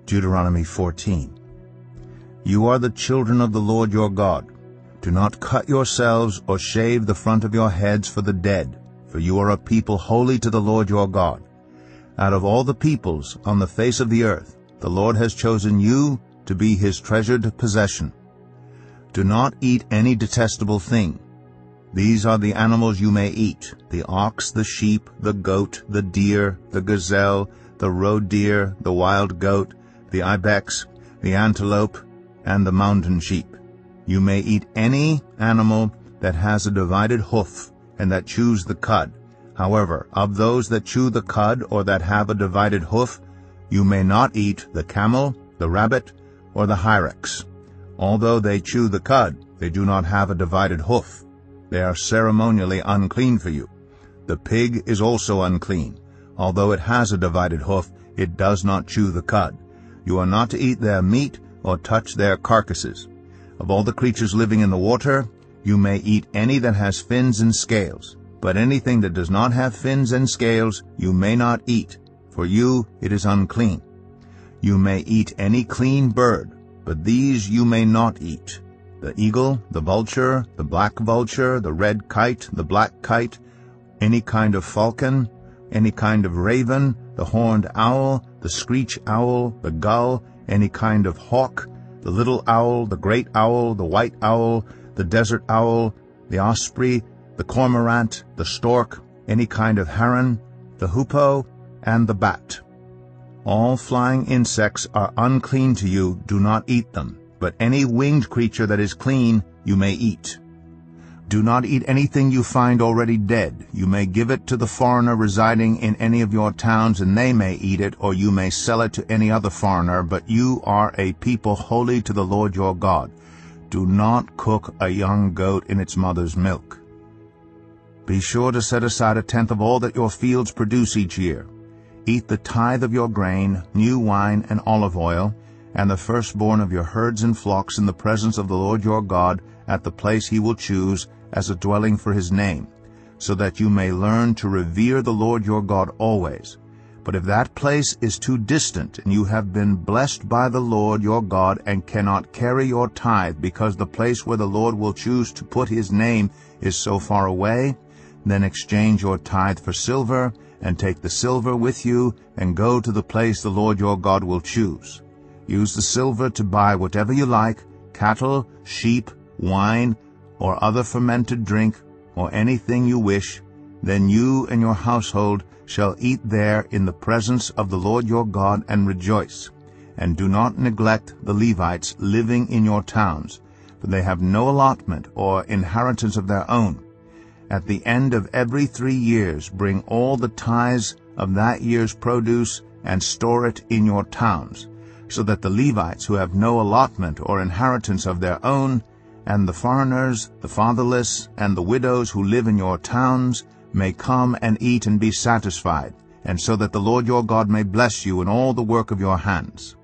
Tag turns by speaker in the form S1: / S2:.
S1: Deuteronomy 14. You are the children of the Lord your God. Do not cut yourselves or shave the front of your heads for the dead, for you are a people holy to the Lord your God. Out of all the peoples on the face of the earth, the Lord has chosen you to be his treasured possession. Do not eat any detestable thing. These are the animals you may eat: the ox, the sheep, the goat, the deer, the gazelle, the roe deer, the wild goat, the ibex, the antelope, and the mountain sheep. You may eat any animal that has a divided hoof and that chews the cud. However, of those that chew the cud or that have a divided hoof, you may not eat the camel, the rabbit, or the hyrax. Although they chew the cud, they do not have a divided hoof. They are ceremonially unclean for you. The pig is also unclean. Although it has a divided hoof, it does not chew the cud. You are not to eat their meat or touch their carcasses. Of all the creatures living in the water, you may eat any that has fins and scales. But anything that does not have fins and scales you may not eat. For you it is unclean. You may eat any clean bird, but these you may not eat: the eagle, the vulture, the black vulture, the red kite, the black kite, any kind of falcon, any kind of raven, the horned owl, the screech owl, the gull, any kind of hawk, the little owl, the great owl, the white owl, the desert owl, the osprey, the cormorant, the stork, any kind of heron, the hoopoe, and the bat. All flying insects are unclean to you. Do not eat them. But any winged creature that is clean you may eat. Do not eat anything you find already dead. You may give it to the foreigner residing in any of your towns, and they may eat it, or you may sell it to any other foreigner, but you are a people holy to the Lord your God. Do not cook a young goat in its mother's milk. Be sure to set aside 1/10 of all that your fields produce each year. Eat the tithe of your grain, new wine, and olive oil, and the firstborn of your herds and flocks in the presence of the Lord your God at the place he will choose as a dwelling for his name, so that you may learn to revere the Lord your God always. But if that place is too distant, and you have been blessed by the Lord your God and cannot carry your tithe because the place where the Lord will choose to put his name is so far away, then exchange your tithe for silver, and take the silver with you, and go to the place the Lord your God will choose. Use the silver to buy whatever you like: cattle, sheep, wine, or other fermented drink, or anything you wish. Then you and your household shall eat there in the presence of the Lord your God and rejoice. And do not neglect the Levites living in your towns, for they have no allotment or inheritance of their own. At the end of every 3 years bring all the tithes of that year's produce and store it in your towns, so that the Levites who have no allotment or inheritance of their own, and the foreigners, the fatherless, and the widows who live in your towns may come and eat and be satisfied, and so that the Lord your God may bless you in all the work of your hands.